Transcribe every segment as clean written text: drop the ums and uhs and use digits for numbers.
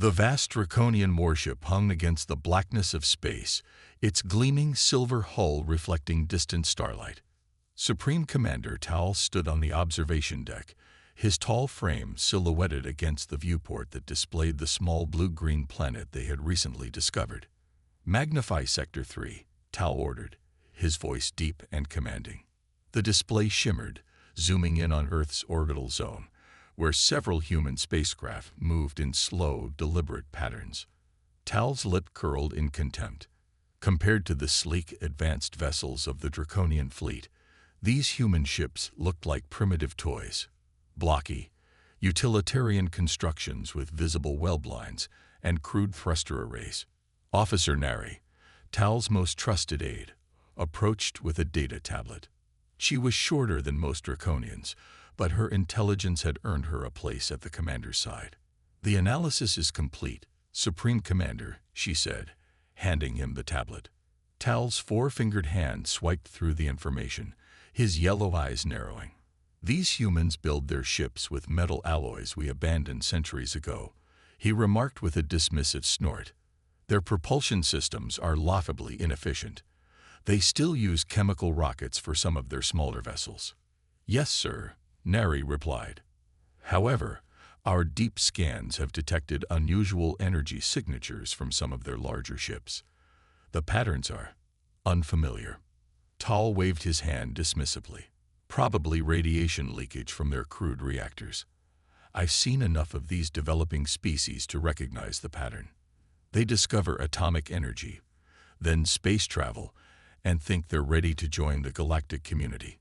The vast Draconian warship hung against the blackness of space, its gleaming silver hull reflecting distant starlight. Supreme Commander Tal stood on the observation deck, his tall frame silhouetted against the viewport that displayed the small blue-green planet they had recently discovered. "Magnify Sector 3, Tal ordered, his voice deep and commanding. The display shimmered, zooming in on Earth's orbital zone, where several human spacecraft moved in slow, deliberate patterns. Tal's lip curled in contempt. Compared to the sleek, advanced vessels of the Draconian fleet, these human ships looked like primitive toys. Blocky, utilitarian constructions with visible well blinds and crude thruster arrays. Officer Nari, Tal's most trusted aide, approached with a data tablet. She was shorter than most Draconians, but her intelligence had earned her a place at the commander's side. "The analysis is complete, Supreme Commander," she said, handing him the tablet. Tal's four-fingered hand swiped through the information, his yellow eyes narrowing. "These humans build their ships with metal alloys we abandoned centuries ago," he remarked with a dismissive snort. "Their propulsion systems are laughably inefficient. They still use chemical rockets for some of their smaller vessels." "Yes, sir," Nari replied. "However, our deep scans have detected unusual energy signatures from some of their larger ships. The patterns are unfamiliar." Tal waved his hand dismissively. "Probably radiation leakage from their crude reactors. I've seen enough of these developing species to recognize the pattern. They discover atomic energy, then space travel, and think they're ready to join the galactic community."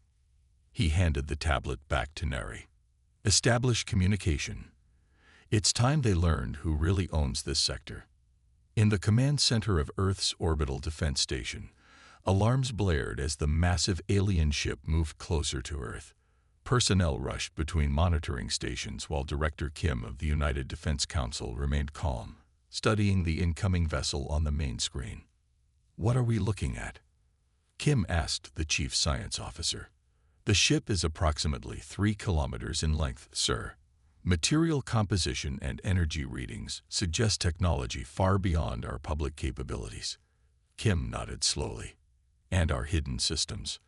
He handed the tablet back to Nari. "Establish communication. It's time they learned who really owns this sector." In the command center of Earth's orbital defense station, alarms blared as the massive alien ship moved closer to Earth. Personnel rushed between monitoring stations while Director Kim of the United Defense Council remained calm, studying the incoming vessel on the main screen. "What are we looking at?" Kim asked the chief science officer. "The ship is approximately 3 kilometers in length, sir. Material composition and energy readings suggest technology far beyond our public capabilities." Kim nodded slowly. "And our hidden systems."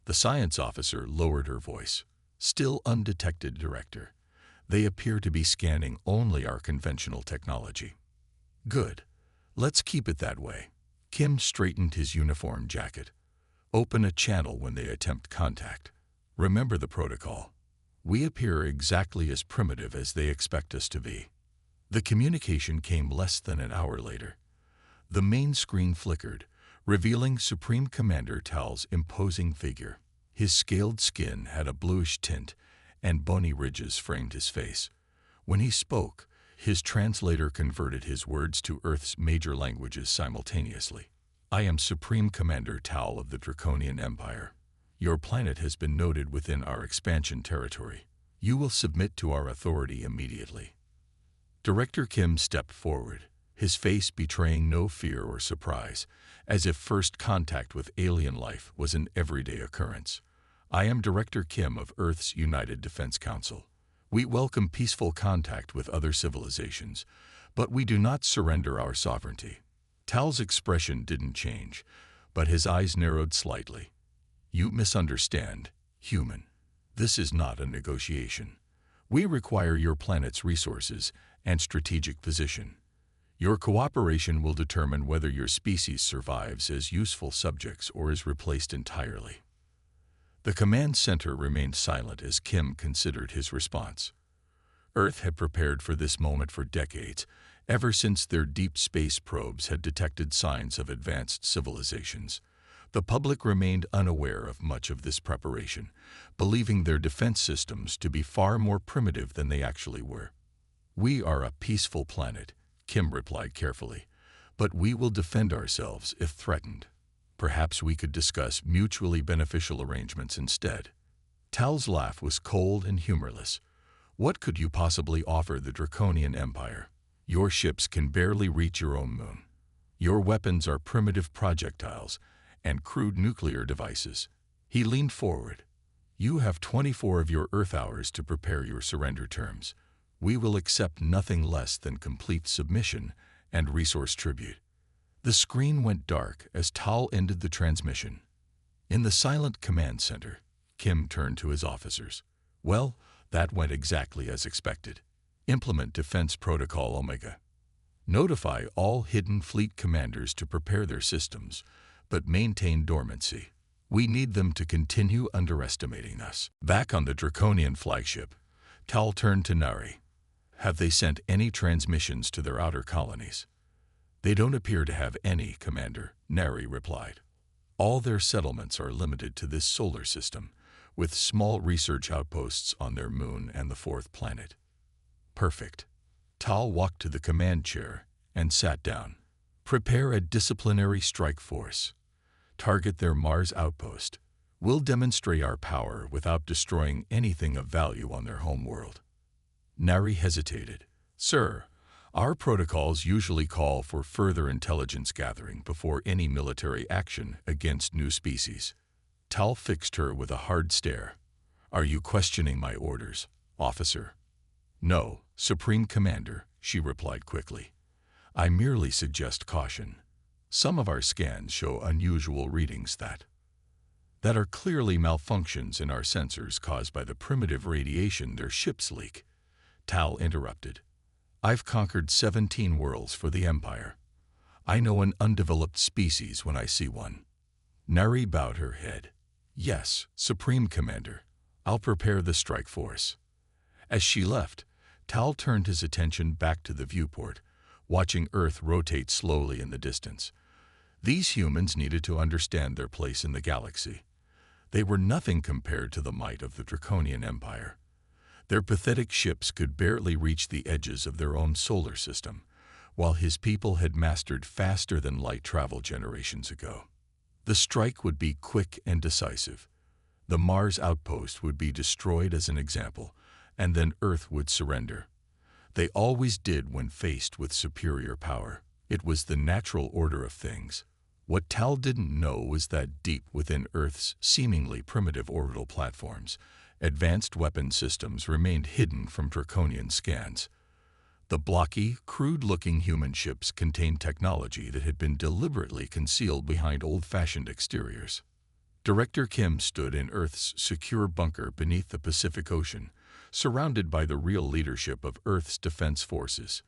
The science officer lowered her voice. "Still undetected, Director. They appear to be scanning only our conventional technology." "Good. Let's keep it that way." Kim straightened his uniform jacket. "Open a channel when they attempt contact. Remember the protocol. We appear exactly as primitive as they expect us to be." The communication came less than an hour later. The main screen flickered, revealing Supreme Commander Tal's imposing figure. His scaled skin had a bluish tint, and bony ridges framed his face. When he spoke, his translator converted his words to Earth's major languages simultaneously. "I am Supreme Commander Tal of the Draconian Empire. Your planet has been noted within our expansion territory. You will submit to our authority immediately." Director Kim stepped forward, his face betraying no fear or surprise, as if first contact with alien life was an everyday occurrence. "I am Director Kim of Earth's United Defense Council. We welcome peaceful contact with other civilizations, but we do not surrender our sovereignty." Tal's expression didn't change, but his eyes narrowed slightly. "You misunderstand, human. This is not a negotiation. We require your planet's resources and strategic position. Your cooperation will determine whether your species survives as useful subjects or is replaced entirely." The command center remained silent as Kim considered his response. Earth had prepared for this moment for decades, ever since their deep space probes had detected signs of advanced civilizations. The public remained unaware of much of this preparation, believing their defense systems to be far more primitive than they actually were. "We are a peaceful planet," Kim replied carefully, "but we will defend ourselves if threatened. Perhaps we could discuss mutually beneficial arrangements instead." Tal's laugh was cold and humorless. "What could you possibly offer the Draconian Empire? Your ships can barely reach your own moon. Your weapons are primitive projectiles and crude nuclear devices." He leaned forward. "You have 24 of your Earth hours to prepare your surrender terms. We will accept nothing less than complete submission and resource tribute. The screen went dark as Tal ended the transmission. In the silent command center, Kim turned to his officers. Well, that went exactly as expected. Implement Defense Protocol Omega. Notify all hidden fleet commanders to prepare their systems, but maintain dormancy. We need them to continue underestimating us. Back on the Draconian flagship, Tal turned to Nari. Have they sent any transmissions to their outer colonies? They don't appear to have any, Commander, Nari replied. All their settlements are limited to this solar system, with small research outposts on their moon and the fourth planet. Perfect. Tal walked to the command chair and sat down. Prepare a disciplinary strike force. Target their Mars outpost. We'll demonstrate our power without destroying anything of value on their homeworld. Nari hesitated. Sir, our protocols usually call for further intelligence gathering before any military action against new species. Tal fixed her with a hard stare. Are you questioning my orders, officer? No, Supreme Commander, she replied quickly. I merely suggest caution. Some of our scans show unusual readings that are clearly malfunctions in our sensors caused by the primitive radiation their ships leak. Tal interrupted. I've conquered 17 worlds for the Empire. I know an undeveloped species when I see one. Nari bowed her head. Yes, Supreme Commander. I'll prepare the strike force. As she left, Tal turned his attention back to the viewport, watching Earth rotate slowly in the distance. These humans needed to understand their place in the galaxy. They were nothing compared to the might of the Draconian Empire. Their pathetic ships could barely reach the edges of their own solar system, while his people had mastered faster-than-light travel generations ago. The strike would be quick and decisive. The Mars outpost would be destroyed as an example, and then Earth would surrender. They always did when faced with superior power. It was the natural order of things. What Tal didn't know was that deep within Earth's seemingly primitive orbital platforms, advanced weapon systems remained hidden from Draconian scans. The blocky, crude-looking human ships contained technology that had been deliberately concealed behind old-fashioned exteriors. Director Kim stood in Earth's secure bunker beneath the Pacific Ocean, surrounded by the real leadership of Earth's defense forces.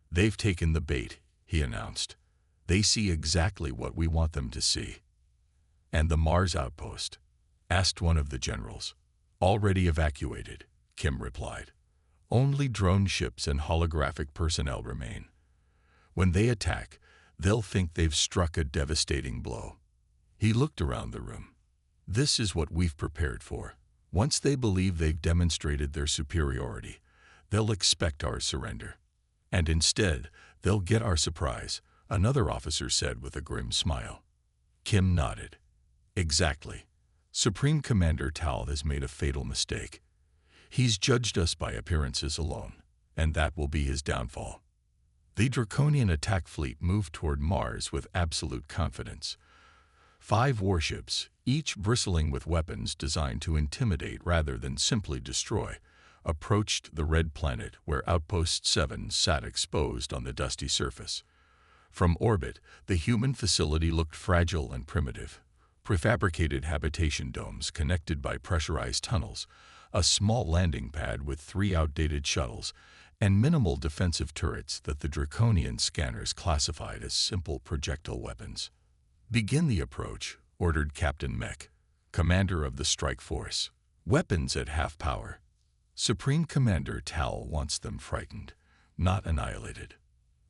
They've taken the bait, he announced. They see exactly what we want them to see. And the Mars outpost? Asked one of the generals. Already evacuated, Kim replied. Only drone ships and holographic personnel remain. When they attack, they'll think they've struck a devastating blow. He looked around the room. This is what we've prepared for. Once they believe they've demonstrated their superiority, they'll expect our surrender. And instead, they'll get our surprise, another officer said with a grim smile. Kim nodded. Exactly. Supreme Commander Tal has made a fatal mistake. He's judged us by appearances alone, and that will be his downfall. The Draconian attack fleet moved toward Mars with absolute confidence. 5 warships, each bristling with weapons designed to intimidate rather than simply destroy, approached the red planet where Outpost 7 sat exposed on the dusty surface. From orbit, the human facility looked fragile and primitive. Prefabricated habitation domes connected by pressurized tunnels, a small landing pad with 3 outdated shuttles, and minimal defensive turrets that the Draconian scanners classified as simple projectile weapons. Begin the approach, ordered Captain Mech, commander of the strike force. Weapons at half power. Supreme Commander Tal wants them frightened, not annihilated.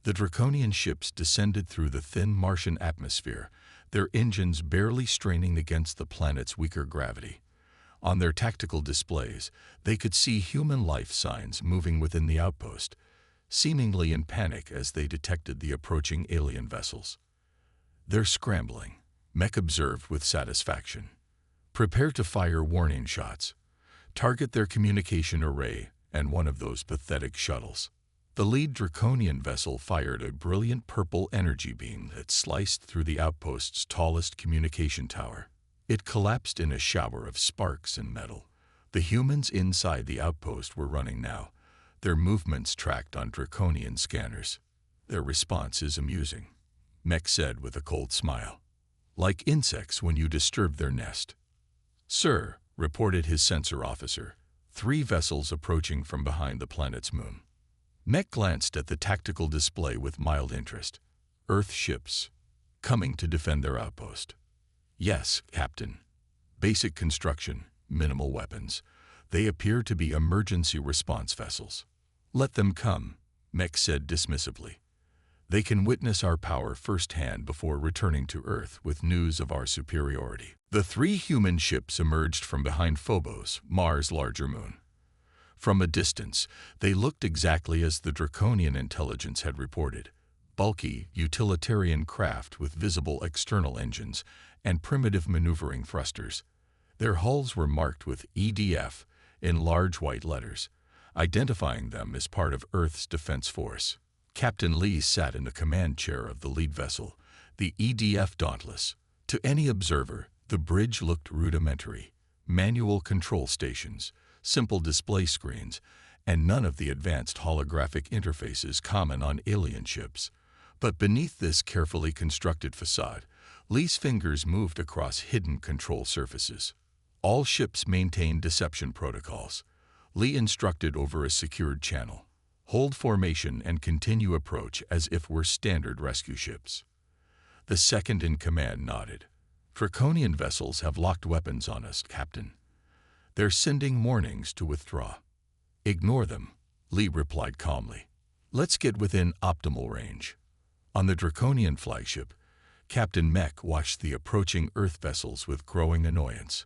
The Draconian ships descended through the thin Martian atmosphere, their engines barely straining against the planet's weaker gravity. On their tactical displays, they could see human life signs moving within the outpost, seemingly in panic as they detected the approaching alien vessels. They're scrambling, Mech observed with satisfaction. Prepare to fire warning shots. Target their communication array and one of those pathetic shuttles. The lead Draconian vessel fired a brilliant purple energy beam that sliced through the outpost's tallest communication tower. It collapsed in a shower of sparks and metal. The humans inside the outpost were running now, their movements tracked on draconian scanners. Their response is amusing, Mech said with a cold smile. Like insects when you disturb their nest. Sir, reported his sensor officer, 3 vessels approaching from behind the planet's moon. Mech glanced at the tactical display with mild interest. Earth ships, coming to defend their outpost. Yes, Captain. Basic construction, minimal weapons. They appear to be emergency response vessels. Let them come, Mech said dismissively. They can witness our power firsthand before returning to Earth with news of our superiority. The 3 human ships emerged from behind Phobos, Mars' larger moon. From a distance, they looked exactly as the Draconian intelligence had reported. Bulky, utilitarian craft with visible external engines and primitive maneuvering thrusters. Their hulls were marked with EDF in large white letters, identifying them as part of Earth's defense force. Captain Lee sat in the command chair of the lead vessel, the EDF Dauntless. To any observer, the bridge looked rudimentary. Manual control stations, simple display screens, and none of the advanced holographic interfaces common on alien ships. But beneath this carefully constructed facade, Lee's fingers moved across hidden control surfaces. All ships maintain deception protocols. Lee instructed over a secured channel. Hold formation and continue approach as if we're standard rescue ships. The second-in-command nodded. Draconian vessels have locked weapons on us, Captain. They're sending warnings to withdraw. Ignore them, Lee replied calmly. Let's get within optimal range. On the Draconian flagship, Captain Mech watched the approaching Earth vessels with growing annoyance.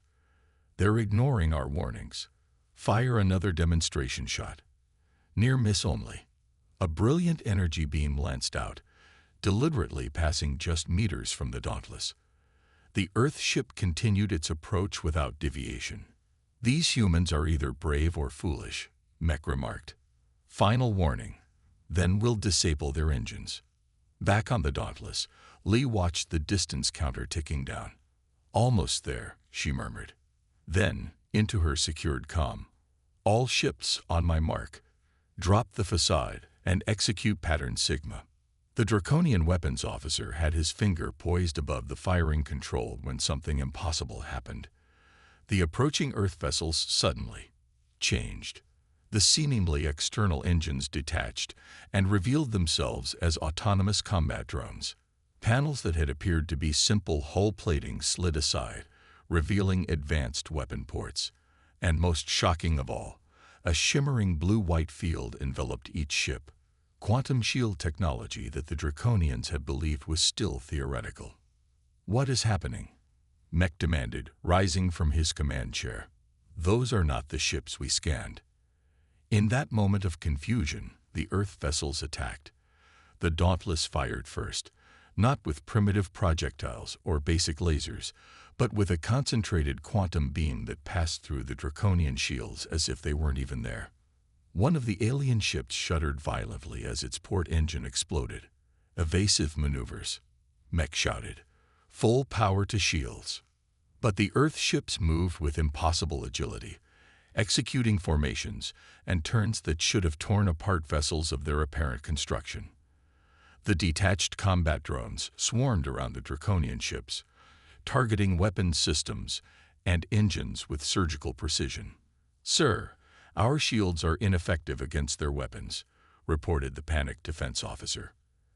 They're ignoring our warnings. Fire another demonstration shot. Near miss only. A brilliant energy beam lanced out, deliberately passing just meters from the Dauntless. The Earth ship continued its approach without deviation. These humans are either brave or foolish, Mech remarked. Final warning. Then we'll disable their engines. Back on the Dauntless, Lee watched the distance counter ticking down. Almost there, she murmured. Then, into her secured comm. All ships on my mark. Drop the facade and execute pattern Sigma. The Draconian weapons officer had his finger poised above the firing control when something impossible happened. The approaching Earth vessels suddenly changed. The seemingly external engines detached and revealed themselves as autonomous combat drones. Panels that had appeared to be simple hull plating slid aside, revealing advanced weapon ports. And most shocking of all, a shimmering blue-white field enveloped each ship. Quantum shield technology that the Draconians had believed was still theoretical. What is happening? Mech demanded, rising from his command chair. Those are not the ships we scanned. In that moment of confusion, the Earth vessels attacked. The Dauntless fired first, not with primitive projectiles or basic lasers, but with a concentrated quantum beam that passed through the Draconian shields as if they weren't even there. One of the alien ships shuddered violently as its port engine exploded. Evasive maneuvers, Mech shouted. Full power to shields. But the Earth ships moved with impossible agility, executing formations and turns that should have torn apart vessels of their apparent construction. The detached combat drones swarmed around the Draconian ships, targeting weapons systems and engines with surgical precision. Sir, our shields are ineffective against their weapons, reported the panicked defense officer.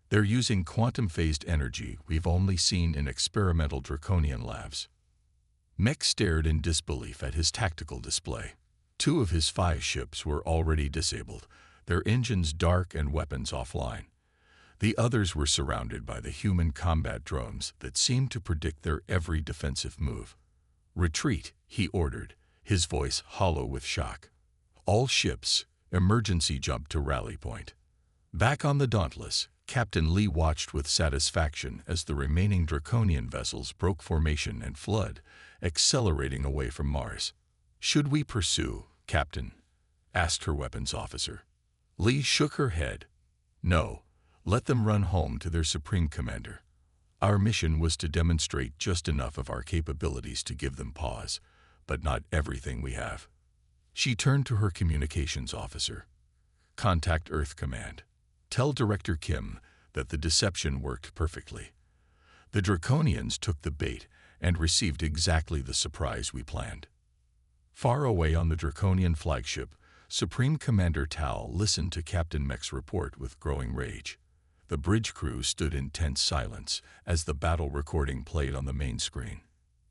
They're using quantum-phased energy we've only seen in experimental Draconian labs. Mech stared in disbelief at his tactical display. 2 of his 5 ships were already disabled, their engines dark and weapons offline. The others were surrounded by the human combat drones that seemed to predict their every defensive move. Retreat, he ordered, his voice hollow with shock. All ships, emergency jump to rally point. Back on the Dauntless, Captain Lee watched with satisfaction as the remaining Draconian vessels broke formation and fled, accelerating away from Mars. Should we pursue, Captain? Asked her weapons officer. Lee shook her head. No, let them run home to their Supreme Commander. Our mission was to demonstrate just enough of our capabilities to give them pause, but not everything we have. She turned to her communications officer. Contact Earth command. Tell Director Kim that the deception worked perfectly. The Draconians took the bait and received exactly the surprise we planned. Far away on the Draconian flagship, Supreme Commander Tal listened to Captain Mech's report with growing rage. The bridge crew stood in tense silence as the battle recording played on the main screen,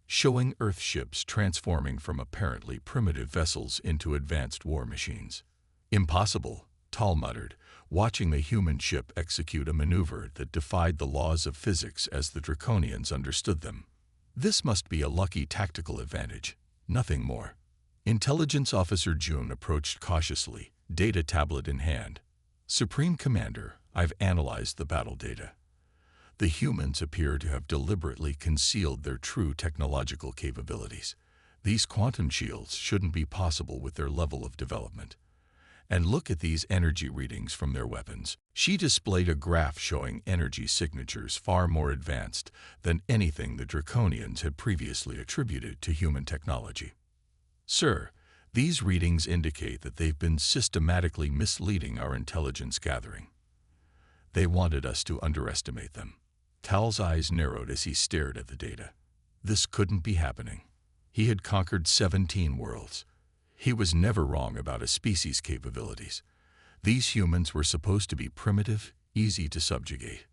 showing Earth ships transforming from apparently primitive vessels into advanced war machines. Impossible, Tal muttered, watching the human ship execute a maneuver that defied the laws of physics as the Draconians understood them. This must be a lucky tactical advantage, nothing more. Intelligence Officer June approached cautiously, data tablet in hand. Supreme Commander, I've analyzed the battle data. The humans appear to have deliberately concealed their true technological capabilities. These quantum shields shouldn't be possible with their level of development. And look at these energy readings from their weapons. She displayed a graph showing energy signatures far more advanced than anything the Draconians had previously attributed to human technology. Sir, these readings indicate that they've been systematically misleading our intelligence gathering. They wanted us to underestimate them. Tal's eyes narrowed as he stared at the data. This couldn't be happening. He had conquered 17 worlds. He was never wrong about a species' capabilities. These humans were supposed to be primitive, easy to subjugate.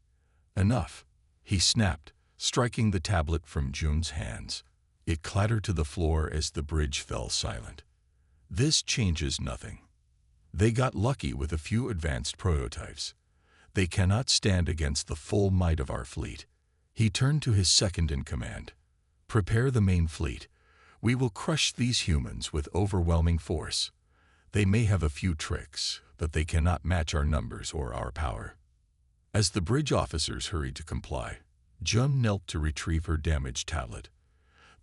Enough, he snapped, striking the tablet from June's hands. It clattered to the floor as the bridge fell silent. This changes nothing. They got lucky with a few advanced prototypes. They cannot stand against the full might of our fleet. He turned to his second in command. Prepare the main fleet. We will crush these humans with overwhelming force. They may have a few tricks, but they cannot match our numbers or our power. As the bridge officers hurried to comply, Jun knelt to retrieve her damaged tablet.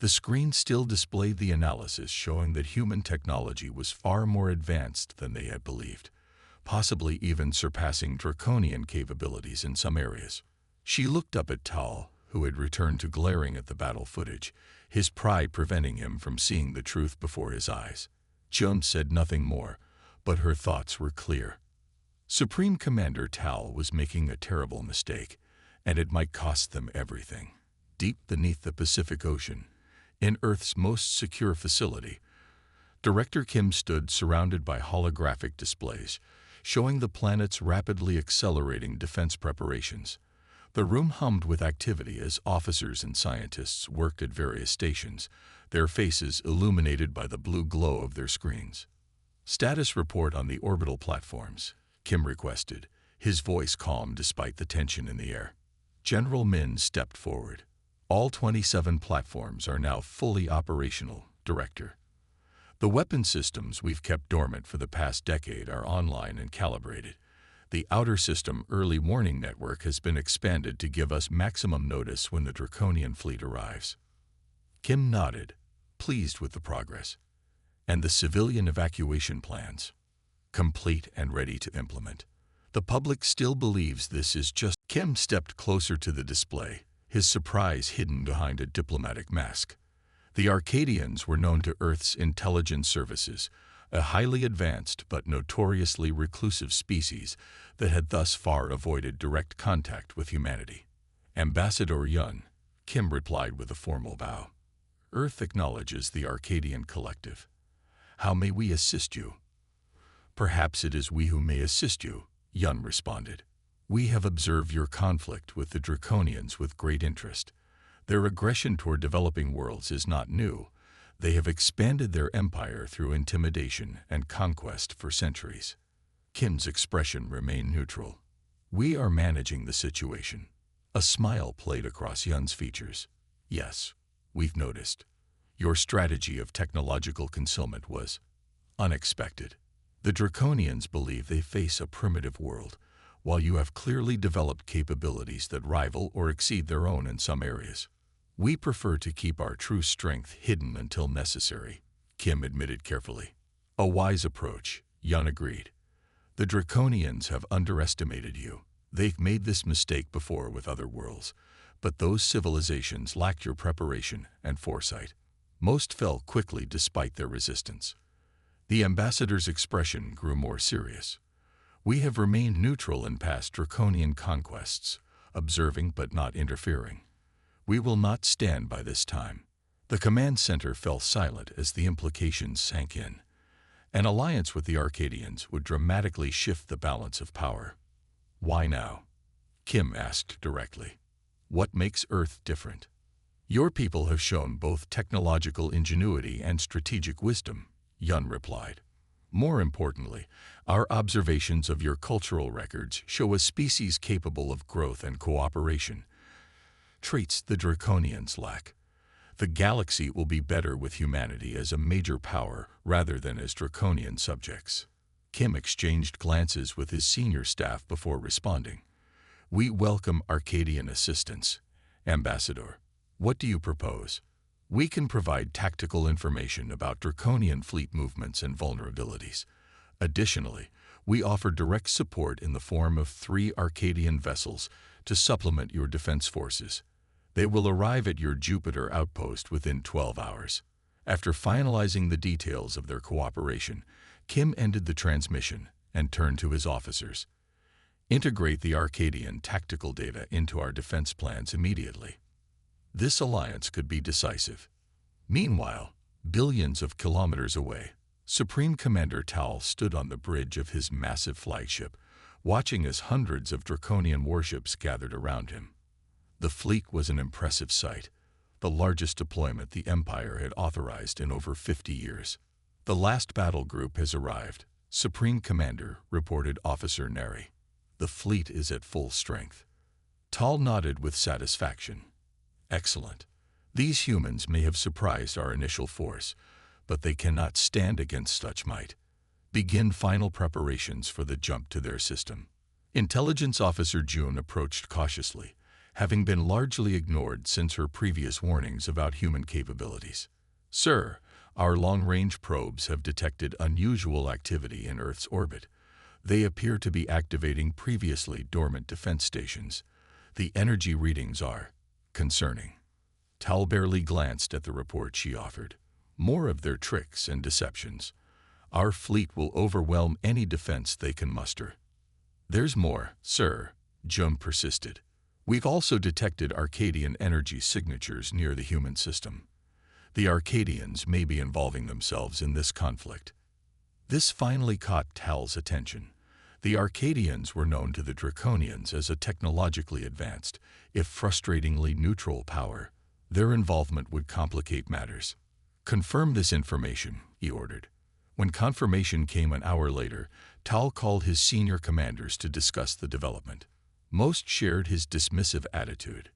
The screen still displayed the analysis showing that human technology was far more advanced than they had believed, possibly even surpassing draconian capabilities in some areas. She looked up at Tal, who had returned to glaring at the battle footage, his pride preventing him from seeing the truth before his eyes. Jun said nothing more, but her thoughts were clear. Supreme Commander Tal was making a terrible mistake, and it might cost them everything. Deep beneath the Pacific Ocean, in Earth's most secure facility, Director Kim stood surrounded by holographic displays, showing the planet's rapidly accelerating defense preparations. The room hummed with activity as officers and scientists worked at various stations, their faces illuminated by the blue glow of their screens. Status report on the orbital platforms, Kim requested, his voice calm despite the tension in the air. General Min stepped forward. All 27 platforms are now fully operational, Director. The weapon systems we've kept dormant for the past decade are online and calibrated. The outer system early warning network has been expanded to give us maximum notice when the Draconian fleet arrives. Kim nodded, pleased with the progress. And the civilian evacuation plans? Complete and ready to implement. The public still believes this is just... Kim stepped closer to the display, his surprise hidden behind a diplomatic mask. The Arcadians were known to Earth's intelligence services, a highly advanced but notoriously reclusive species that had thus far avoided direct contact with humanity. Ambassador Yun, Kim replied with a formal bow. Earth acknowledges the Arcadian collective. How may we assist you? Perhaps it is we who may assist you, Yun responded. We have observed your conflict with the Draconians with great interest. Their aggression toward developing worlds is not new. They have expanded their empire through intimidation and conquest for centuries. Kim's expression remained neutral. We are managing the situation. A smile played across Yun's features. Yes, we've noticed. Your strategy of technological concealment was unexpected. The Draconians believe they face a primitive world, while you have clearly developed capabilities that rival or exceed their own in some areas. We prefer to keep our true strength hidden until necessary, Kim admitted carefully. A wise approach, Yun agreed. The Draconians have underestimated you. They've made this mistake before with other worlds, but those civilizations lacked your preparation and foresight. Most fell quickly despite their resistance. The ambassador's expression grew more serious. We have remained neutral in past draconian conquests, observing but not interfering. We will not stand by this time. The command center fell silent as the implications sank in. An alliance with the Arcadians would dramatically shift the balance of power. Why now? Kim asked directly. What makes Earth different? Your people have shown both technological ingenuity and strategic wisdom, Yun replied. More importantly, our observations of your cultural records show a species capable of growth and cooperation, traits the Draconians lack. The galaxy will be better with humanity as a major power rather than as Draconian subjects. Kim exchanged glances with his senior staff before responding. We welcome Arcadian assistance. Ambassador, what do you propose? We can provide tactical information about Draconian fleet movements and vulnerabilities. Additionally, we offer direct support in the form of 3 Arcadian vessels to supplement your defense forces. They will arrive at your Jupiter outpost within 12 hours. After finalizing the details of their cooperation, Kim ended the transmission and turned to his officers. Integrate the Arcadian tactical data into our defense plans immediately. This alliance could be decisive. Meanwhile, billions of kilometers away, Supreme Commander Tal stood on the bridge of his massive flagship, watching as hundreds of Draconian warships gathered around him. The fleet was an impressive sight, the largest deployment the Empire had authorized in over 50 years. The last battle group has arrived, Supreme Commander, reported Officer Neri. The fleet is at full strength. Tal nodded with satisfaction. Excellent. These humans may have surprised our initial force, but they cannot stand against such might. Begin final preparations for the jump to their system. Intelligence Officer June approached cautiously, having been largely ignored since her previous warnings about human capabilities. Sir, our long-range probes have detected unusual activity in Earth's orbit. They appear to be activating previously dormant defense stations. The energy readings are concerning. Tal barely glanced at the report she offered. More of their tricks and deceptions. Our fleet will overwhelm any defense they can muster. There's more, sir, Jum persisted. We've also detected Arcadian energy signatures near the human system. The Arcadians may be involving themselves in this conflict. This finally caught Tal's attention. The Arcadians were known to the Draconians as a technologically advanced, if frustratingly neutral power. Their involvement would complicate matters. Confirm this information, he ordered. When confirmation came an hour later, Tal called his senior commanders to discuss the development. Most shared his dismissive attitude.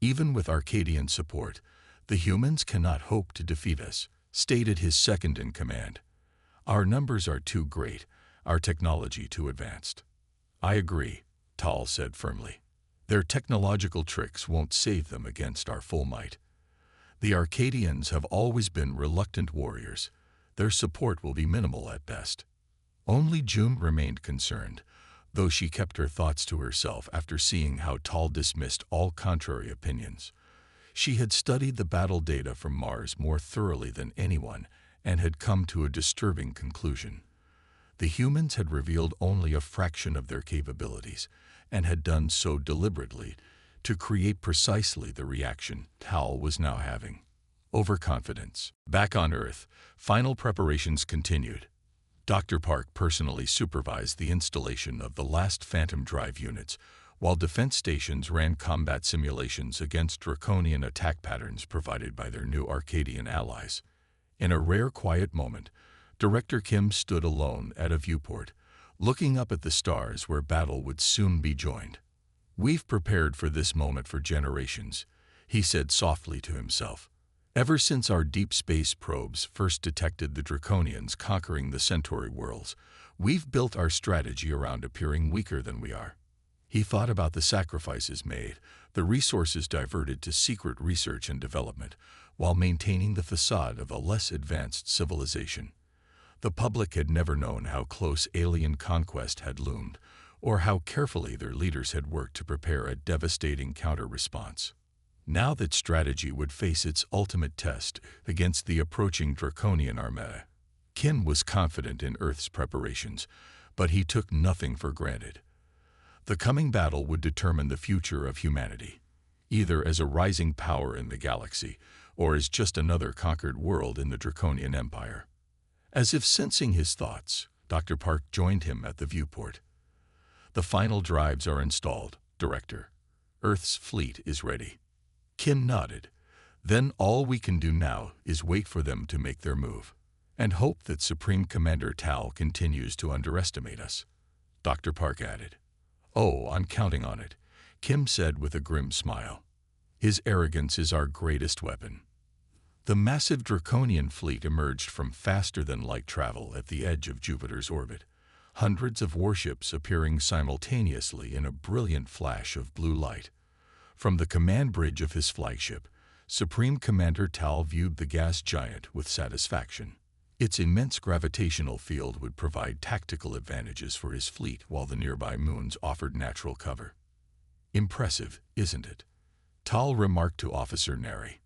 Even with Arcadian support, the humans cannot hope to defeat us, stated his second-in-command. Our numbers are too great, our technology too advanced. I agree, Tal said firmly. Their technological tricks won't save them against our full might. The Arcadians have always been reluctant warriors. Their support will be minimal at best. Only June remained concerned, though she kept her thoughts to herself after seeing how Tal dismissed all contrary opinions. She had studied the battle data from Mars more thoroughly than anyone and had come to a disturbing conclusion. The humans had revealed only a fraction of their capabilities and had done so deliberately to create precisely the reaction Tal was now having. Overconfidence. Back on Earth, final preparations continued. Dr. Park personally supervised the installation of the last Phantom Drive units, while defense stations ran combat simulations against draconian attack patterns provided by their new Arcadian allies. In a rare quiet moment, Director Kim stood alone at a viewport, looking up at the stars where battle would soon be joined. We've prepared for this moment for generations, he said softly to himself. Ever since our deep space probes first detected the Draconians conquering the Centauri worlds, we've built our strategy around appearing weaker than we are. He thought about the sacrifices made, the resources diverted to secret research and development, while maintaining the facade of a less advanced civilization. The public had never known how close alien conquest had loomed, or how carefully their leaders had worked to prepare a devastating counter-response. Now that strategy would face its ultimate test against the approaching Draconian armada. Kim was confident in Earth's preparations, But he took nothing for granted. The coming battle would determine the future of humanity, either as a rising power in the galaxy or as just another conquered world in the Draconian Empire. As if sensing his thoughts, Dr. Park joined him at the viewport. "The final drives are installed, Director. Earth's fleet is ready." Kim nodded. "Then all we can do now is wait for them to make their move, and hope that Supreme Commander Tal continues to underestimate us," Dr. Park added. "Oh, I'm counting on it," Kim said with a grim smile. "His arrogance is our greatest weapon." The massive Draconian fleet emerged from faster-than-light travel at the edge of Jupiter's orbit, hundreds of warships appearing simultaneously in a brilliant flash of blue light. From the command bridge of his flagship, Supreme Commander Tal viewed the gas giant with satisfaction. Its immense gravitational field would provide tactical advantages for his fleet while the nearby moons offered natural cover. "Impressive, isn't it?" Tal remarked to Officer Neri.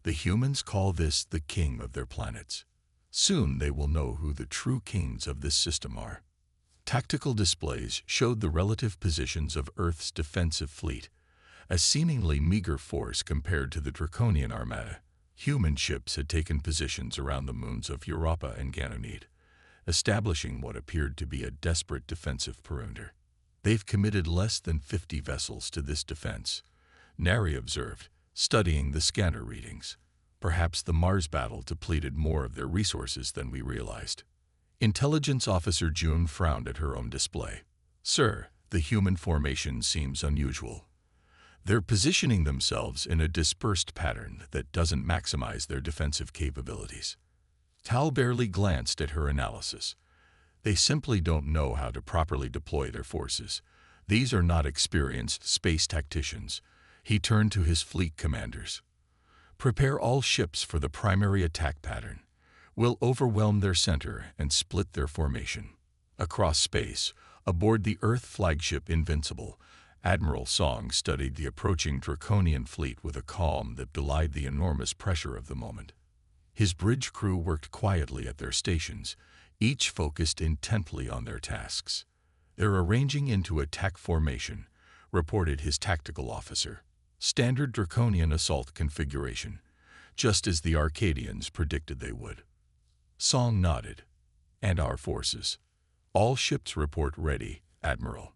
"The humans call this the king of their planets. Soon they will know who the true kings of this system are." Tactical displays showed the relative positions of Earth's defensive fleet, a seemingly meager force compared to the Draconian armada. Human ships had taken positions around the moons of Europa and Ganymede, establishing what appeared to be a desperate defensive perimeter. "They've committed less than 50 vessels to this defense," Neri observed, studying the scanner readings. "Perhaps the Mars battle depleted more of their resources than we realized." Intelligence Officer June frowned at her own display. "Sir, the human formation seems unusual. They're positioning themselves in a dispersed pattern that doesn't maximize their defensive capabilities." Tal barely glanced at her analysis. "They simply don't know how to properly deploy their forces. These are not experienced space tacticians." He turned to his fleet commanders. "Prepare all ships for the primary attack pattern. We'll overwhelm their center and split their formation." Across space, aboard the Earth flagship Invincible, Admiral Song studied the approaching Draconian fleet with a calm that belied the enormous pressure of the moment. His bridge crew worked quietly at their stations, each focused intently on their tasks. "They're arranging into attack formation," reported his tactical officer. "Standard Draconian assault configuration, just as the Arcadians predicted they would." Song nodded. "And our forces?" "All ships report ready, Admiral.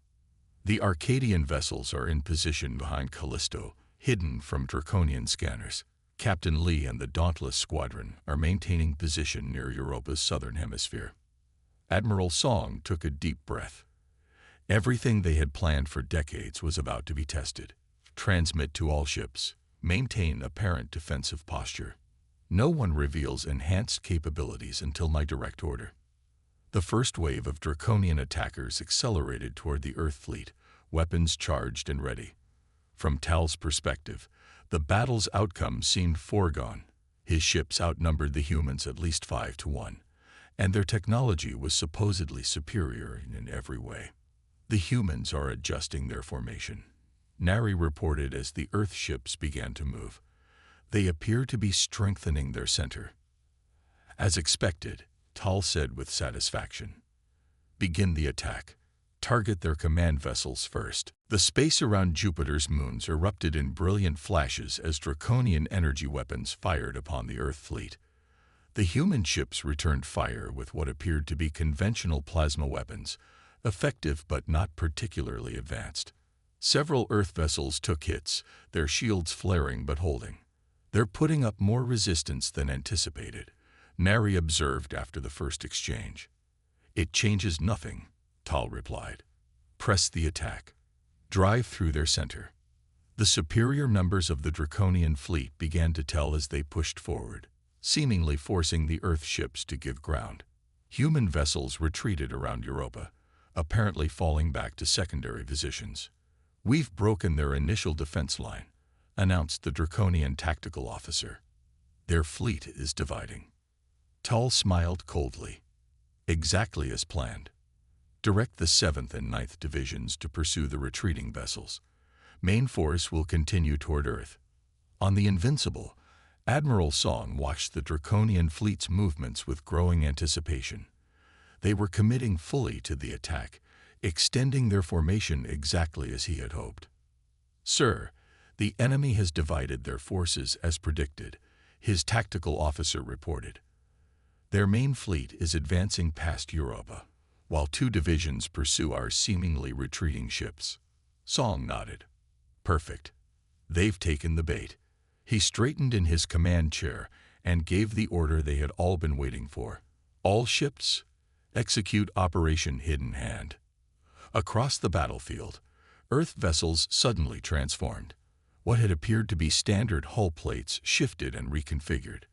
The Arcadian vessels are in position behind Callisto, hidden from Draconian scanners. Captain Lee and the Dauntless Squadron are maintaining position near Europa's southern hemisphere." Admiral Song took a deep breath. Everything they had planned for decades was about to be tested. "Transmit to all ships. Maintain apparent defensive posture. No one reveals enhanced capabilities until my direct order." The first wave of Draconian attackers accelerated toward the Earth fleet, weapons charged and ready. From Tal's perspective, the battle's outcome seemed foregone. His ships outnumbered the humans at least 5-1, and their technology was supposedly superior in every way. "The humans are adjusting their formation," Neri reported as the Earth ships began to move. "They appear to be strengthening their center." "As expected," Tal said with satisfaction. "Begin the attack. Target their command vessels first." The space around Jupiter's moons erupted in brilliant flashes as Draconian energy weapons fired upon the Earth fleet. The human ships returned fire with what appeared to be conventional plasma weapons, effective but not particularly advanced. Several Earth vessels took hits, their shields flaring but holding. "They're putting up more resistance than anticipated," Neri observed after the first exchange. "It changes nothing," Tal replied. "Press the attack. Drive through their center." The superior numbers of the Draconian fleet began to tell as they pushed forward, seemingly forcing the Earth ships to give ground. Human vessels retreated around Europa, apparently falling back to secondary positions. "We've broken their initial defense line," announced the Draconian tactical officer. "Their fleet is dividing." Tal smiled coldly. "Exactly as planned. Direct the 7th and 9th Divisions to pursue the retreating vessels. Main force will continue toward Earth." On the Invincible, Admiral Song watched the Draconian fleet's movements with growing anticipation. They were committing fully to the attack, extending their formation exactly as he had hoped. "Sir, the enemy has divided their forces as predicted," his tactical officer reported. "Their main fleet is advancing past Europa, while 2 divisions pursue our seemingly retreating ships." Song nodded. "Perfect. They've taken the bait." He straightened in his command chair and gave the order they had all been waiting for. "All ships, execute Operation Hidden Hand." Across the battlefield, Earth vessels suddenly transformed. What had appeared to be standard hull plates shifted and reconfigured.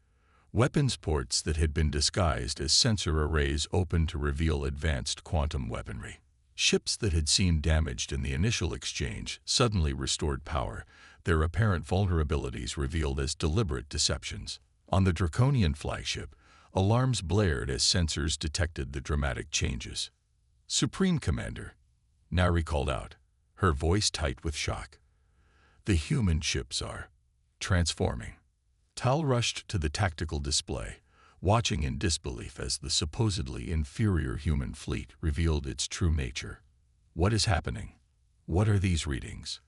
Weapons ports that had been disguised as sensor arrays opened to reveal advanced quantum weaponry. Ships that had seemed damaged in the initial exchange suddenly restored power, their apparent vulnerabilities revealed as deliberate deceptions. On the Draconian flagship, alarms blared as sensors detected the dramatic changes. "Supreme Commander," Nari called out, her voice tight with shock. "The human ships are transforming." Tal rushed to the tactical display, watching in disbelief as the supposedly inferior human fleet revealed its true nature. "What is happening? What are these readings?"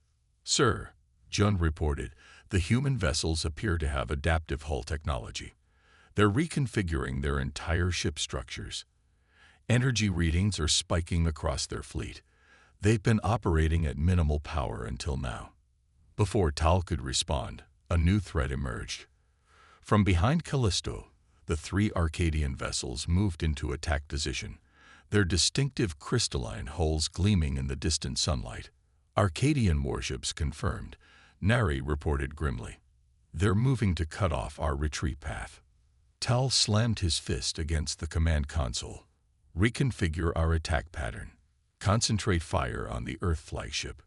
"Sir," Jun reported, "the human vessels appear to have adaptive hull technology. They're reconfiguring their entire ship structures. Energy readings are spiking across their fleet. They've been operating at minimal power until now." Before Tal could respond, a new threat emerged. From behind Callisto, the 3 Arcadian vessels moved into attack position, their distinctive crystalline hulls gleaming in the distant sunlight. "Arcadian warships confirmed," Nari reported grimly. "They're moving to cut off our retreat path." Tal slammed his fist against the command console. "Reconfigure our attack pattern. Concentrate fire on the Earth flagship."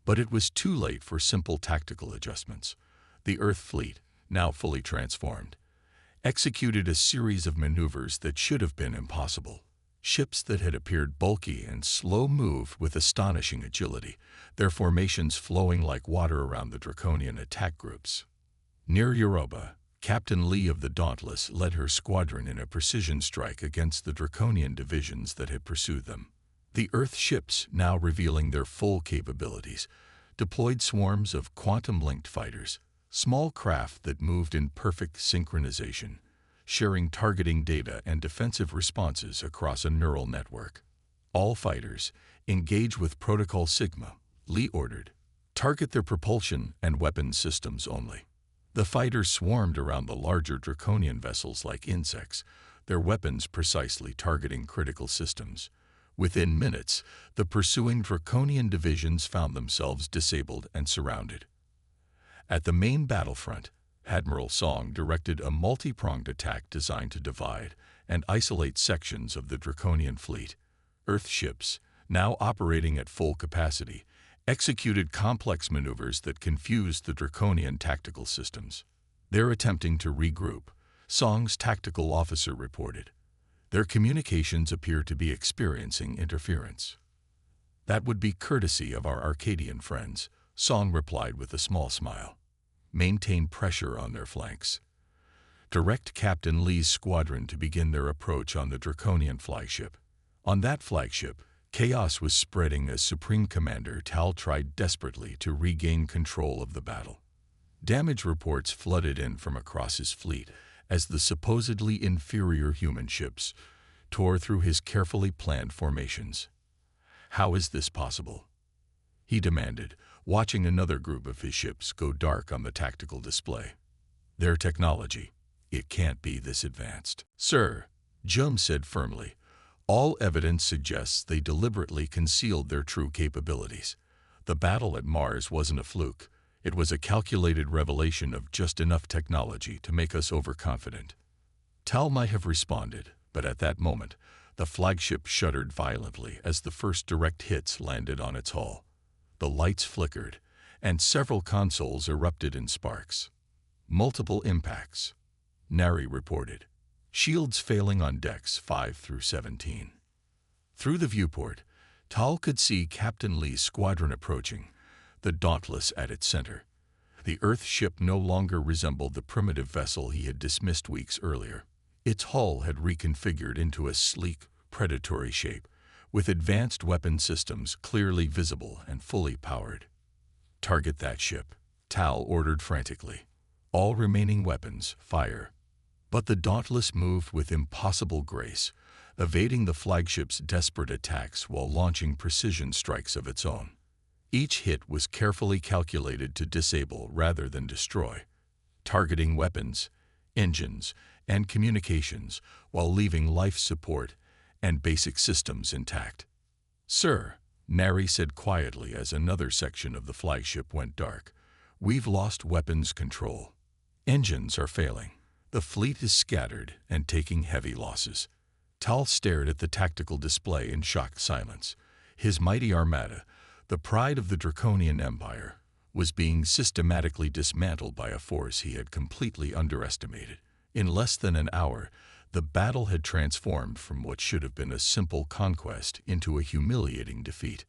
But it was too late for simple tactical adjustments. The Earth fleet, now fully transformed, executed a series of maneuvers that should have been impossible. Ships that had appeared bulky and slow moved with astonishing agility, their formations flowing like water around the Draconian attack groups. Near Europa, Captain Lee of the Dauntless led her squadron in a precision strike against the Draconian divisions that had pursued them. The Earth ships, now revealing their full capabilities, deployed swarms of quantum-linked fighters, small craft that moved in perfect synchronization, sharing targeting data and defensive responses across a neural network. "All fighters, engage with Protocol Sigma," Lee ordered. "Target their propulsion and weapons systems only." The fighters swarmed around the larger Draconian vessels like insects, their weapons precisely targeting critical systems. Within minutes, the pursuing Draconian divisions found themselves disabled and surrounded. At the main battlefront, Admiral Song directed a multi-pronged attack designed to divide and isolate sections of the Draconian fleet. Earth ships, now operating at full capacity, executed complex maneuvers that confused the Draconian tactical systems. "They're attempting to regroup," Song's tactical officer reported. "Their communications appear to be experiencing interference." "That would be courtesy of our Arcadian friends," Song replied with a small smile. "Maintain pressure on their flanks. Direct Captain Lee's squadron to begin their approach on the Draconian flagship." On that flagship, chaos was spreading as Supreme Commander Tal tried desperately to regain control of the battle. Damage reports flooded in from across his fleet as the supposedly inferior human ships tore through his carefully planned formations. "How is this possible?" he demanded, watching another group of his ships go dark on the tactical display. "Their technology. It can't be this advanced." "Sir," Jum said firmly, "all evidence suggests they deliberately concealed their true capabilities. The battle at Mars wasn't a fluke. It was a calculated revelation of just enough technology to make us overconfident." Tal might have responded, but at that moment, the flagship shuddered violently as the first direct hits landed on its hull. The lights flickered, and several consoles erupted in sparks. "Multiple impacts," Nari reported. "Shields failing on decks 5 through 17. Through the viewport, Tal could see Captain Lee's squadron approaching, the Dauntless at its center. The Earth ship no longer resembled the primitive vessel he had dismissed weeks earlier. Its hull had reconfigured into a sleek, predatory shape, with advanced weapon systems clearly visible and fully powered. "Target that ship," Tal ordered frantically. "All remaining weapons, fire." But the Dauntless moved with impossible grace, evading the flagship's desperate attacks while launching precision strikes of its own. Each hit was carefully calculated to disable rather than destroy, targeting weapons, engines, and communications while leaving life support and basic systems intact. "Sir," Nari said quietly as another section of the flagship went dark, "we've lost weapons control. Engines are failing. The fleet is scattered and taking heavy losses." Tal stared at the tactical display in shocked silence. His mighty armada, the pride of the Draconian Empire, was being systematically dismantled by a force he had completely underestimated. In less than an hour, the battle had transformed from what should have been a simple conquest into a humiliating defeat.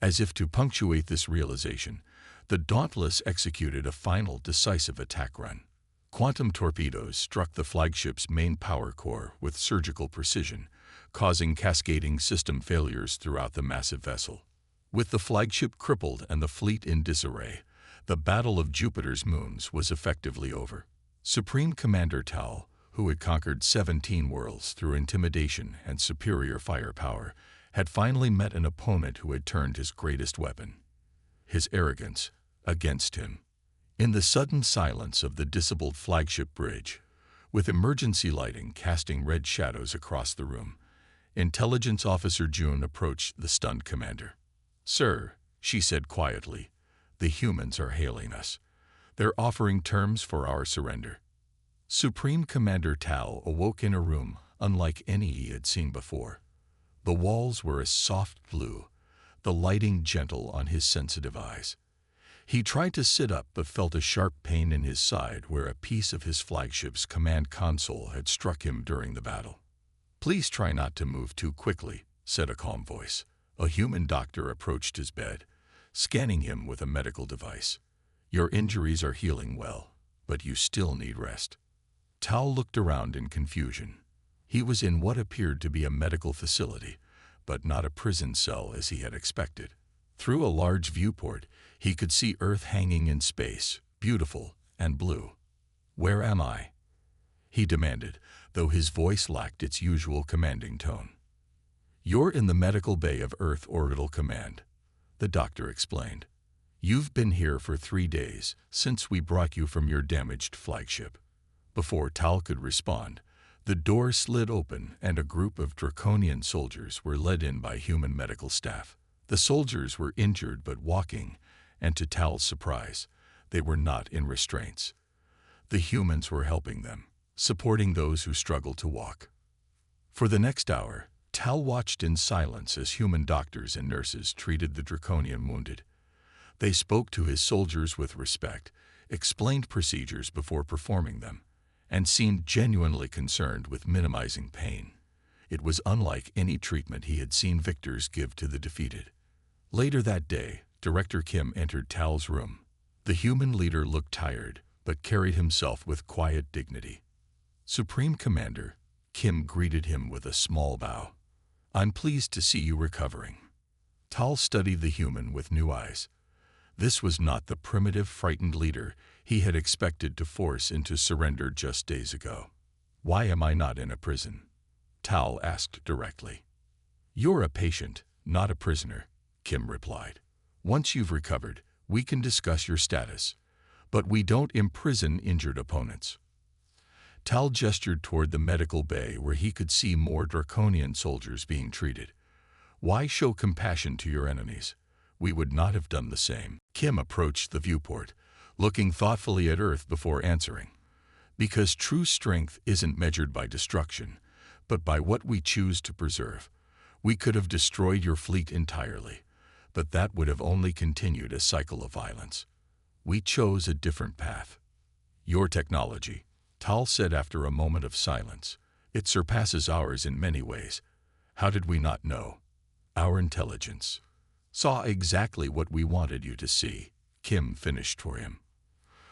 As if to punctuate this realization, the Dauntless executed a final decisive attack run. Quantum torpedoes struck the flagship's main power core with surgical precision, causing cascading system failures throughout the massive vessel. With the flagship crippled and the fleet in disarray, the Battle of Jupiter's Moons was effectively over. Supreme Commander Tal, who had conquered 17 worlds through intimidation and superior firepower, had finally met an opponent who had turned his greatest weapon, his arrogance, against him. In the sudden silence of the disabled flagship bridge, with emergency lighting casting red shadows across the room, Intelligence Officer June approached the stunned commander. "Sir," she said quietly, "the humans are hailing us. They're offering terms for our surrender." Supreme Commander Tal awoke in a room unlike any he had seen before. The walls were a soft blue, the lighting gentle on his sensitive eyes. He tried to sit up but felt a sharp pain in his side where a piece of his flagship's command console had struck him during the battle. "Please try not to move too quickly," said a calm voice. A human doctor approached his bed, scanning him with a medical device. "Your injuries are healing well, but you still need rest." Tal looked around in confusion. He was in what appeared to be a medical facility, but not a prison cell as he had expected. Through a large viewport, he could see Earth hanging in space, beautiful and blue. "Where am I?" he demanded, though his voice lacked its usual commanding tone. "You're in the medical bay of Earth Orbital Command," the doctor explained. "You've been here for 3 days, since we brought you from your damaged flagship." Before Tal could respond, the door slid open and a group of Draconian soldiers were led in by human medical staff. The soldiers were injured but walking, and to Tal's surprise, they were not in restraints. The humans were helping them, supporting those who struggled to walk. For the next hour, Tal watched in silence as human doctors and nurses treated the Draconian wounded. They spoke to his soldiers with respect, explained procedures before performing them, and seemed genuinely concerned with minimizing pain. It was unlike any treatment he had seen victors give to the defeated. Later that day, Director Kim entered Tal's room. The human leader looked tired, but carried himself with quiet dignity. "Supreme Commander," Kim greeted him with a small bow. "I'm pleased to see you recovering." Tal studied the human with new eyes. This was not the primitive, frightened leader he had expected to force into surrender just days ago. "Why am I not in a prison?" Tal asked directly. "You're a patient, not a prisoner," Kim replied. "Once you've recovered, we can discuss your status, but we don't imprison injured opponents." Tal gestured toward the medical bay where he could see more Draconian soldiers being treated. "Why show compassion to your enemies? We would not have done the same." Kim approached the viewport, looking thoughtfully at Earth before answering. "Because true strength isn't measured by destruction, but by what we choose to preserve. We could have destroyed your fleet entirely, but that would have only continued a cycle of violence. We chose a different path." "Your technology," Tal said after a moment of silence, "it surpasses ours in many ways. How did we not know? Our intelligence saw exactly what we wanted you to see," Kim finished for him.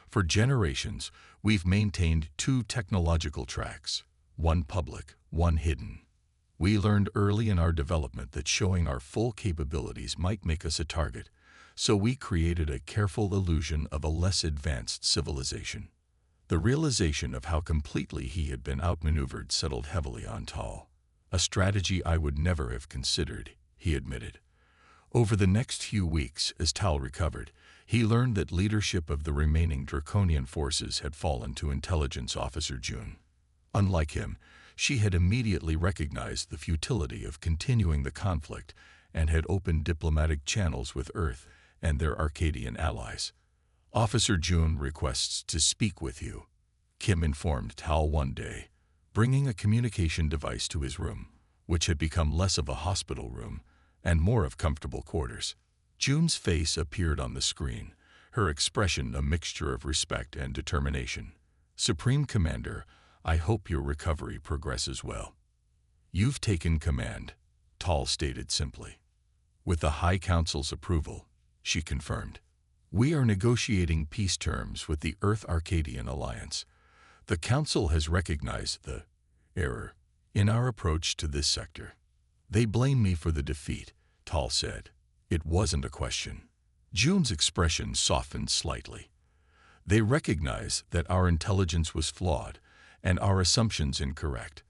"For generations, we've maintained 2 technological tracks, one public, one hidden. We learned early in our development that showing our full capabilities might make us a target, so we created a careful illusion of a less advanced civilization. The realization of how completely he had been outmaneuvered settled heavily on Tal. A strategy I would never have considered, he admitted. Over the next few weeks, as Tal recovered, he learned that leadership of the remaining Draconian forces had fallen to Intelligence Officer June. Unlike him, she had immediately recognized the futility of continuing the conflict and had opened diplomatic channels with Earth and their Arcadian allies. Officer June requests to speak with you, Kim informed Tal one day, bringing a communication device to his room, which had become less of a hospital room and more of comfortable quarters. June's face appeared on the screen, her expression a mixture of respect and determination. Supreme Commander, I hope your recovery progresses well. You've taken command, Tal stated simply. With the High Council's approval, she confirmed. We are negotiating peace terms with the Earth-Arcadian Alliance. The Council has recognized the error in our approach to this sector. They blame me for the defeat, Tal said. It wasn't a question. June's expression softened slightly. They recognize that our intelligence was flawed and our assumptions incorrect.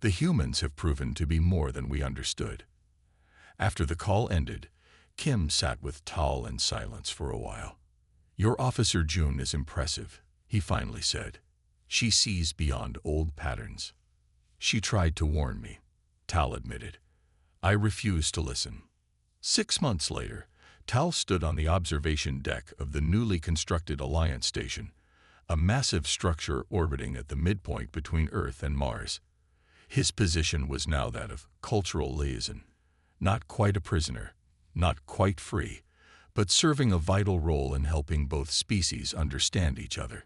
The humans have proven to be more than we understood. After the call ended, Kim sat with Tal in silence for a while. Your Officer June is impressive, he finally said. She sees beyond old patterns. She tried to warn me, Tal admitted. I refused to listen. 6 months later, Tal stood on the observation deck of the newly constructed Alliance Station, a massive structure orbiting at the midpoint between Earth and Mars. His position was now that of cultural liaison, not quite a prisoner, not quite free, but serving a vital role in helping both species understand each other.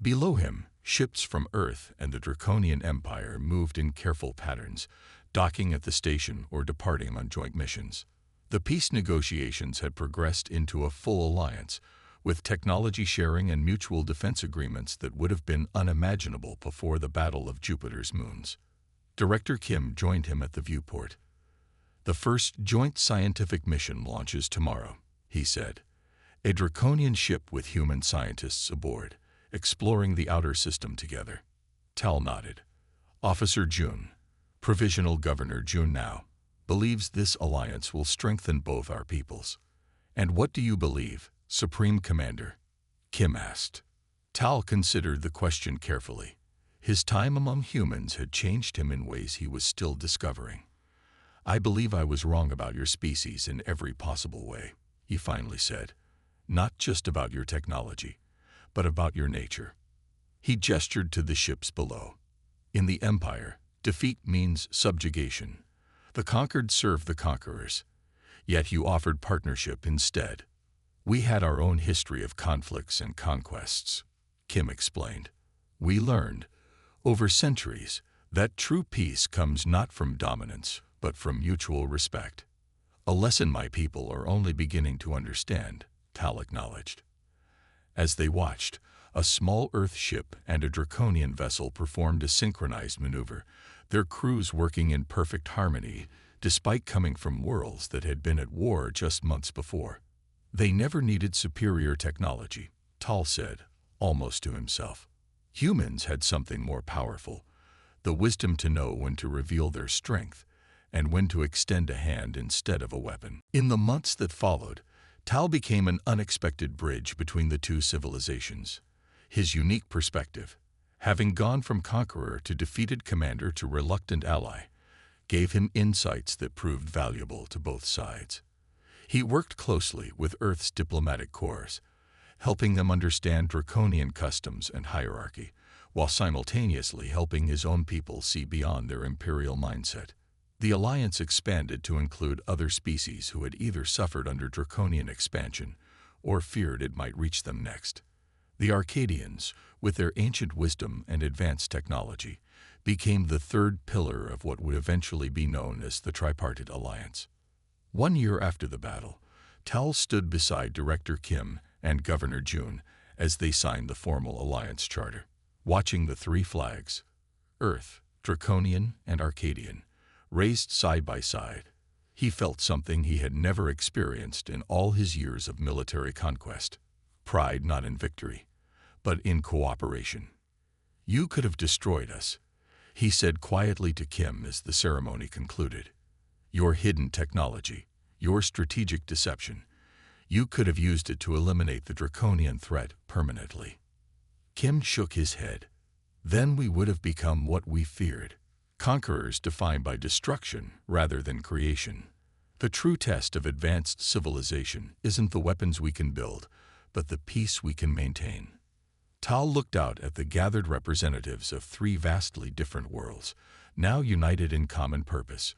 Below him, ships from Earth and the Draconian Empire moved in careful patterns, docking at the station or departing on joint missions. The peace negotiations had progressed into a full alliance, with technology sharing and mutual defense agreements that would have been unimaginable before the Battle of Jupiter's Moons. Director Kim joined him at the viewport. The first joint scientific mission launches tomorrow, he said. A Draconian ship with human scientists aboard, exploring the outer system together. Tal nodded. Officer June, Provisional Governor June now, believes this alliance will strengthen both our peoples. And what do you believe, Supreme Commander? Kim asked. Tal considered the question carefully. His time among humans had changed him in ways he was still discovering. I believe I was wrong about your species in every possible way, he finally said. Not just about your technology, but about your nature. He gestured to the ships below. In the Empire, defeat means subjugation. The conquered serve the conquerors. Yet you offered partnership instead. We had our own history of conflicts and conquests, Kim explained. We learned, over centuries, that true peace comes not from dominance, but from mutual respect. A lesson my people are only beginning to understand, Tal acknowledged. As they watched, a small Earth ship and a Draconian vessel performed a synchronized maneuver, their crews working in perfect harmony, despite coming from worlds that had been at war just months before. They never needed superior technology, Tal said, almost to himself. Humans had something more powerful, the wisdom to know when to reveal their strength and when to extend a hand instead of a weapon. In the months that followed, Tal became an unexpected bridge between the two civilizations. His unique perspective, having gone from conqueror to defeated commander to reluctant ally, gave him insights that proved valuable to both sides. He worked closely with Earth's diplomatic corps, helping them understand Draconian customs and hierarchy, while simultaneously helping his own people see beyond their imperial mindset. The alliance expanded to include other species who had either suffered under Draconian expansion or feared it might reach them next. The Arcadians, with their ancient wisdom and advanced technology, became the third pillar of what would eventually be known as the Tripartite Alliance. 1 year after the battle, Tal stood beside Director Kim and Governor June as they signed the formal alliance charter, watching the three flags, Earth, Draconian, and Arcadian, raised side by side. He felt something he had never experienced in all his years of military conquest. Pride not in victory, but in cooperation. "You could have destroyed us," he said quietly to Kim as the ceremony concluded. "Your hidden technology, your strategic deception, you could have used it to eliminate the draconian threat permanently." Kim shook his head. "Then we would have become what we feared. Conquerors defined by destruction rather than creation. The true test of advanced civilization isn't the weapons we can build, but the peace we can maintain." Tal looked out at the gathered representatives of three vastly different worlds, now united in common purpose.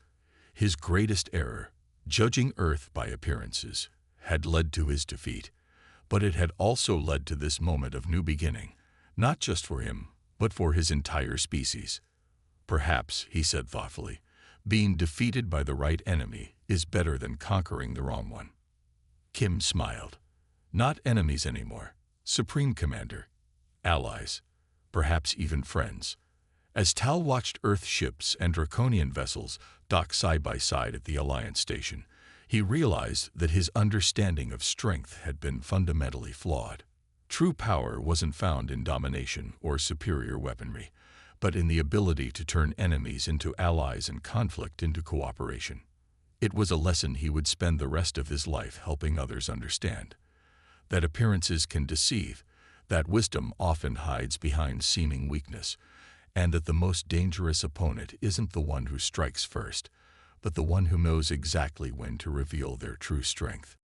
His greatest error, judging Earth by appearances, had led to his defeat, but it had also led to this moment of new beginning, not just for him, but for his entire species. "Perhaps," he said thoughtfully, "being defeated by the right enemy is better than conquering the wrong one." Kim smiled. "Not enemies anymore, Supreme Commander. Allies, perhaps even friends." As Tal watched Earth ships and draconian vessels dock side by side at the Alliance station, he realized that his understanding of strength had been fundamentally flawed. True power wasn't found in domination or superior weaponry, but in the ability to turn enemies into allies and conflict into cooperation. It was a lesson he would spend the rest of his life helping others understand. That appearances can deceive, that wisdom often hides behind seeming weakness, and that the most dangerous opponent isn't the one who strikes first, but the one who knows exactly when to reveal their true strength.